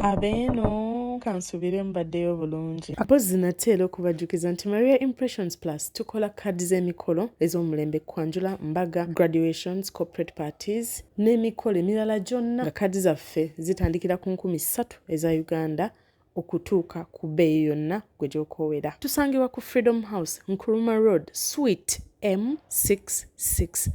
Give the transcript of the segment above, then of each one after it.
Abeeno kansubire mbaddeyo bulungi. Mpozzi nateera okubajjukiza nti Maria Impressions Plus tukola kaadi z'emikolo ez'omulembe kwanjula, mbaga, graduations, corporate parties n'emikolo emirala gyonna nga kaadi zaffe zitandikira ku 3,000 eza Uganda okutuuka ku bbeeyi yonna gwe gy'okoowera. Tusangibwa ku Freedom House, Nkrumah Road, Suite M663.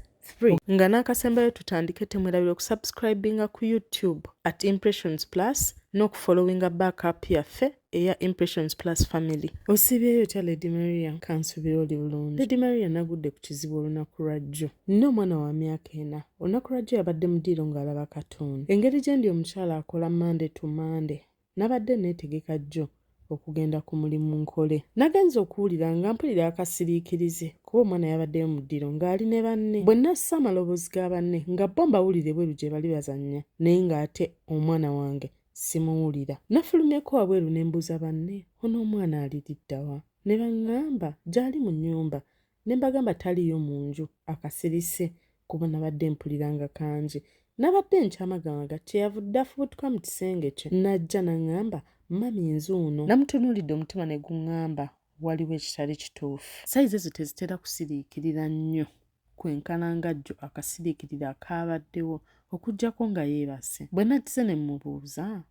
Nga n'akasembayo tutandike temwerabira okusubscribinga ku YouTube at Impressions Plus n'okufollowinga backup yaffe eya Impressions Plus family. Osibyeyo otya Lady Maria? Kansubira oli bulungi. Lady Maria nagudde ku kizibu olunaku lwajjo. Nina omwana wa myaka 4. Olunaku lwajjo yabadde mu ddiiro ng'alaba katuuni. Engeri gye ndi omukyala akola Monday to Monday. Nabadde neetegeka jjo okugenda ku mulimu nkole. Nagenze okuwulira nga mpulira akasiriikirize kuba omwana yabaddeyo mu ddiiro ng'ali ne banne. Bwe nassa amaloboozi ga banne nga bo mbawulire bweru gye bali bazannya naye ng'ate omwana wange simuwulira. Nafulumyeko wabweru ne mbuuza banne, ono omwana aliridda wa? Ne baŋŋamba gy'ali mu nnyumba. Ne mbagamba taliyo mu nju, akasirise kuba nabadde mpulira nga kangi. Nabadde nkyamagamaga kyeyavudde afubutuka mu kisenge kye. Najja n'aŋŋamba, mami nzuuno. Namutunuulidde omutima ne guŋŋamba waliwo ekitali kituufu. Sayizi ezo tezitera kusiriikirira nnyo kwenkana nga jjo akasiriikirira akaabaddewo okuggyako nga yeebase. Bwe najjise ne mmubuuza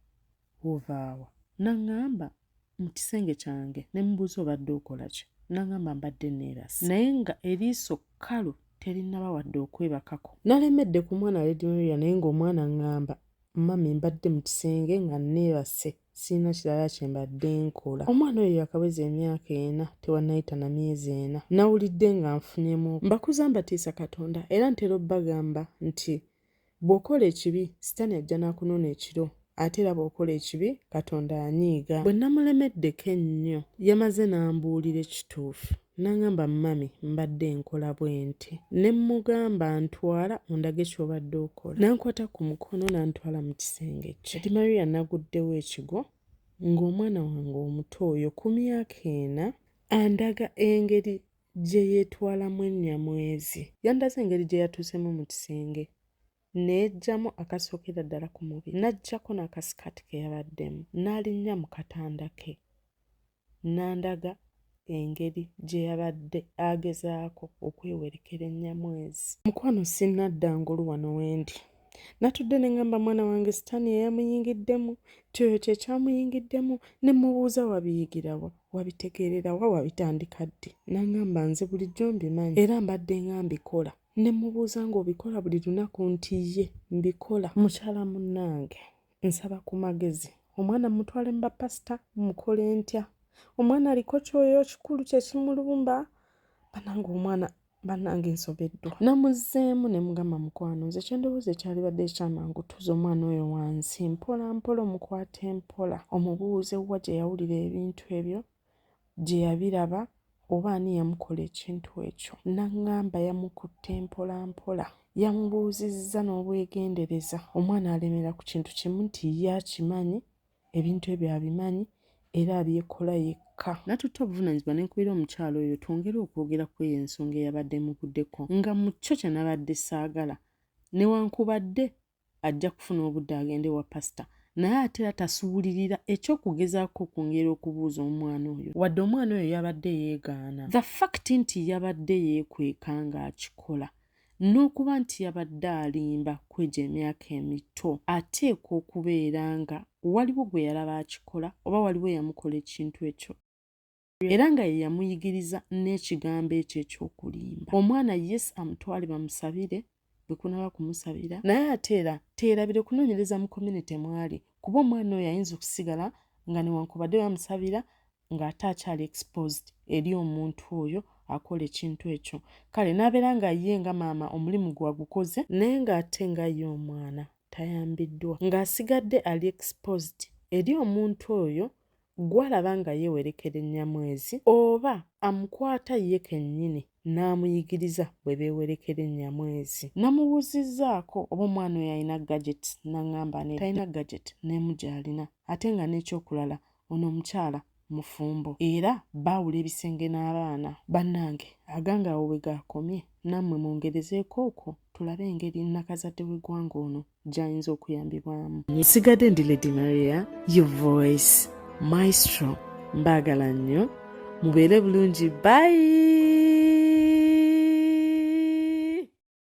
ovaawa, n'aŋŋamba mu kisenge kyange. Ne mmubuuza obadde okola ki? N'aŋŋamba mbadde neebase. Naye nga eriiso kkalu terinnaba wadde okwebakako. Nalemedde ku mwana Lady Maria naye ng'omwana aŋŋamba, mami mbadde mu kisenge nga neebase. Sirina kirala kye mbadde nkola. Omwana oyo yakaweza emyaka 4 tewannayita na myezi 4. Nawulidde nga nfunyemu. Mbakuza mbatiisa Katonda era ntera obbagamba nti bw'okola ekibi sitaani ajja n'akunoona ekiro ate era bw'okola ekibi Katonda anyiiga. Bwe namulemeddeko ennyo yamaze n'ambuulira ekituufu. N'aŋŋamba mami mbadde nkola bwe nti. Ne mmugamba ntwala ondage ky'obadde okola. N'ankwata ku mukono n'antwala mu kisenge kye. Lady Maria naguddewo ekigo ng'omwana wange omuto oyo ku myaka 4 andaga engeri gye yeetwalamu ennyamwezi. Yandaze engeri gye yatuusemu mu kisenge n'eggyamu akasookera ddala ku mubiri. N'aggyako n'akasikaati ke yabaddemu n'alinnya mu katanda ke. N'andaga engeri gye yabadde agezaako okwewerekera ennyamwezi. Mukwano sinnadda ngulu wano wendi. Natudde ne ŋŋamba mwana wange sitaani yamuyingiddemu, kyoyo kye kyamuyingiddemu. Ne mubuuza wabiyigira wa? Wabitegeerera wa? Wabitandika ddi? N'aŋŋamba nze bulijjo mbimanyi era mbadde nga mbikola. Ne mubuuza ng'obikola buli lunaku nti ye mbikola. Mukyala munnange nsaba ku magezi. Omwana mutwale mu bapasita mukole ntya? Omwana aliko kyoyo kikulu kye kimulumba. Banange omwana bannange nsobeddwa. Namuzzeemu ne mugamba mukwano nze kye ndowooza ekyalibadde ekyamangu tuza omwana oyo wansi mpola mpola omukwate mpola. Omubuuze wa gye yawulira ebintu ebyo, gye yabiraba oba ani yamukola ekintu ekyo. N'aŋŋamba yamukutte mpola mpola. Yamubuuzizza n'obwegendereza. Omwana alemera ku kintu kimu nti ye akimanyi, ebintu ebyo abimanyi era abyekola yekka. Natutte obuvunaanyizibwa ne nkubira omukyalo oyo twongere okwogera ku eyo ensonga eyabadde muguddeko nga mu kyo kye nabadde saagala. Newankubadde ajja kufuna obudde agende wa pasita naye ate era tasuulirira ekyokugezaako okwongera okubuuza omwana oyo wadde omwana oyo yabadde yeegaana. The fact nti yabadde yeekweka ng'akikola n'okuba nti yabadde alimba kw'egyo emyaka emito ateekwa okubeera nga waliwo gwe yalaba akikola oba waliwo yamukola ekintu ekyo era nga ye yamuyigiriza n'ekigambo ekyo eky'okulimba. Omwana yes amutwale bamusabire bwe kunaba kumusabira naye ate era teerabire kunoonyereza mu community mwali kuba omwana oyo ayinza okusigala nga newankubadde bamusabira ng'ate akyali exposed eri omuntu oyo akola ekintu ekyo. Kale n'abeera nga ye nga maama omulimu gwagukoze naye ng'ate nga ye omwana tayambiddwa ng'asigadde ali exposed eri omuntu oyo gw'alaba nga yeewerekera ennyamwezi oba amukwata ye kennyini n'amuyigiriza bwe beewerekera ennyamwezi. Namubuuzizzaako oba omwana oyo alina gadget n'aŋŋamba ne talina gadget n'emu gy'alina ate nga n'ekyokulala ono omukyala mufumbo era baawula ebisenge n'abaana. Bannange aganga awo bwe gaakomye nammwe mwongerezeeko okwo tulabe engeri nnakazadde w'eggwanga ono gy'ayinza okuyambibwamu. Nsigadde ndi Lady Maria, your voice maestro. Mbaagala nnyo mubeere bulungi. Bye.